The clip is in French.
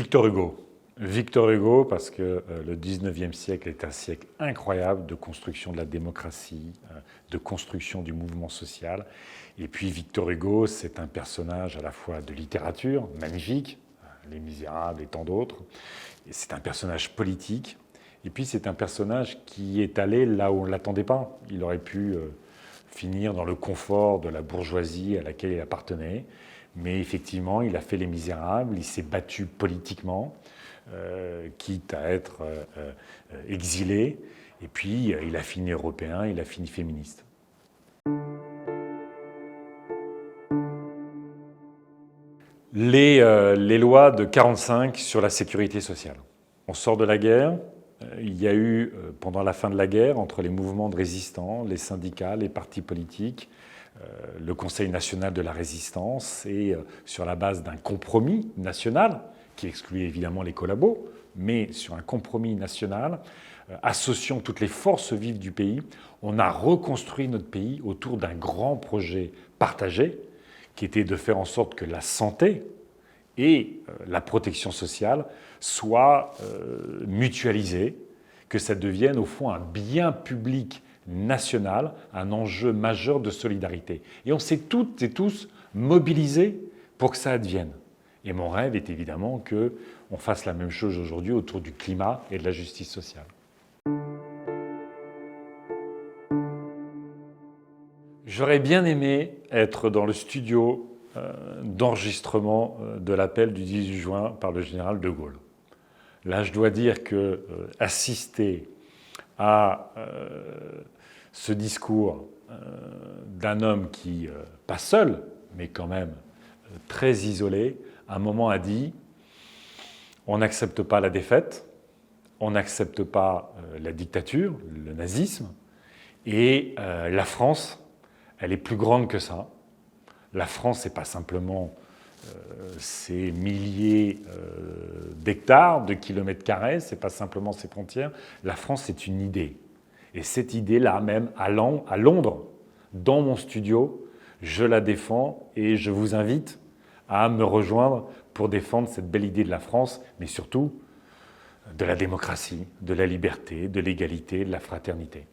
Victor Hugo. Victor Hugo parce que le 19e siècle est un siècle incroyable de construction de la démocratie, de construction du mouvement social. Et puis Victor Hugo, c'est un personnage à la fois de littérature, magnifique, Les Misérables et tant d'autres. C'est un personnage politique. Et puis c'est un personnage qui est allé là où on ne l'attendait pas. Il aurait pu finir dans le confort de la bourgeoisie à laquelle il appartenait. Mais effectivement, il a fait Les Misérables, il s'est battu politiquement, quitte à être exilé. Et puis, il a fini européen, il a fini féministe. Les lois de 1945 sur la sécurité sociale. On sort de la guerre. Il y a eu, pendant la fin de la guerre, entre les mouvements de résistants, les syndicats, les partis politiques, le Conseil national de la résistance, et sur la base d'un compromis national, qui excluait évidemment les collabos, mais sur un compromis national, associant toutes les forces vives du pays, on a reconstruit notre pays autour d'un grand projet partagé, qui était de faire en sorte que la santé et la protection sociale soient mutualisées, que ça devienne au fond un bien public national, un enjeu majeur de solidarité. Et on s'est toutes et tous mobilisés pour que ça advienne. Et mon rêve est évidemment qu'on fasse la même chose aujourd'hui autour du climat et de la justice sociale. J'aurais bien aimé être dans le studio d'enregistrement de l'appel du 18 juin par le général de Gaulle. Là, je dois dire que assister à ce discours d'un homme qui, pas seul, mais quand même très isolé, à un moment a dit « on n'accepte pas la défaite, on n'accepte pas la dictature, le nazisme, et la France, elle est plus grande que ça. La France, c'est pas simplement ces milliers d'hectares, de kilomètres carrés, c'est pas simplement ses frontières. La France, c'est une idée. Et cette idée-là, même à Londres, dans mon studio, je la défends et je vous invite à me rejoindre pour défendre cette belle idée de la France, mais surtout de la démocratie, de la liberté, de l'égalité, de la fraternité.